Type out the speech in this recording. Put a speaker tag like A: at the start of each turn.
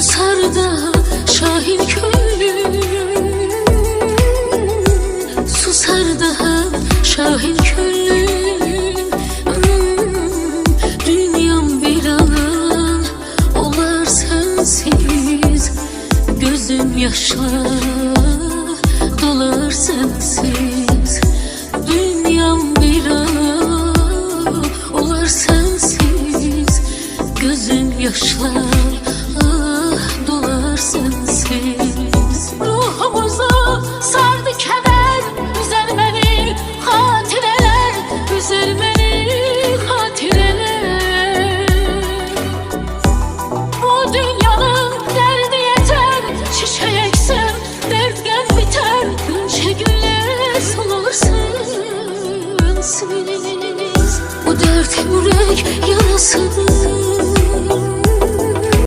A: susar da Şahin könlüm, susar daha Şahin könlüm. Dünyam viran olar sensiz, gözüm yaşla dolar sensiz. Dünyam viran olar sensiz, gözüm yaşla dolar sensiz. Ruhumuza sardı keder, üzer beni hatireler, üzer beni hatireler. Bu dünyanın derdi yeter, çiçeği eksem dertgen biter. Günce güller solar sensiz. Bu dert yürek yarasıdır,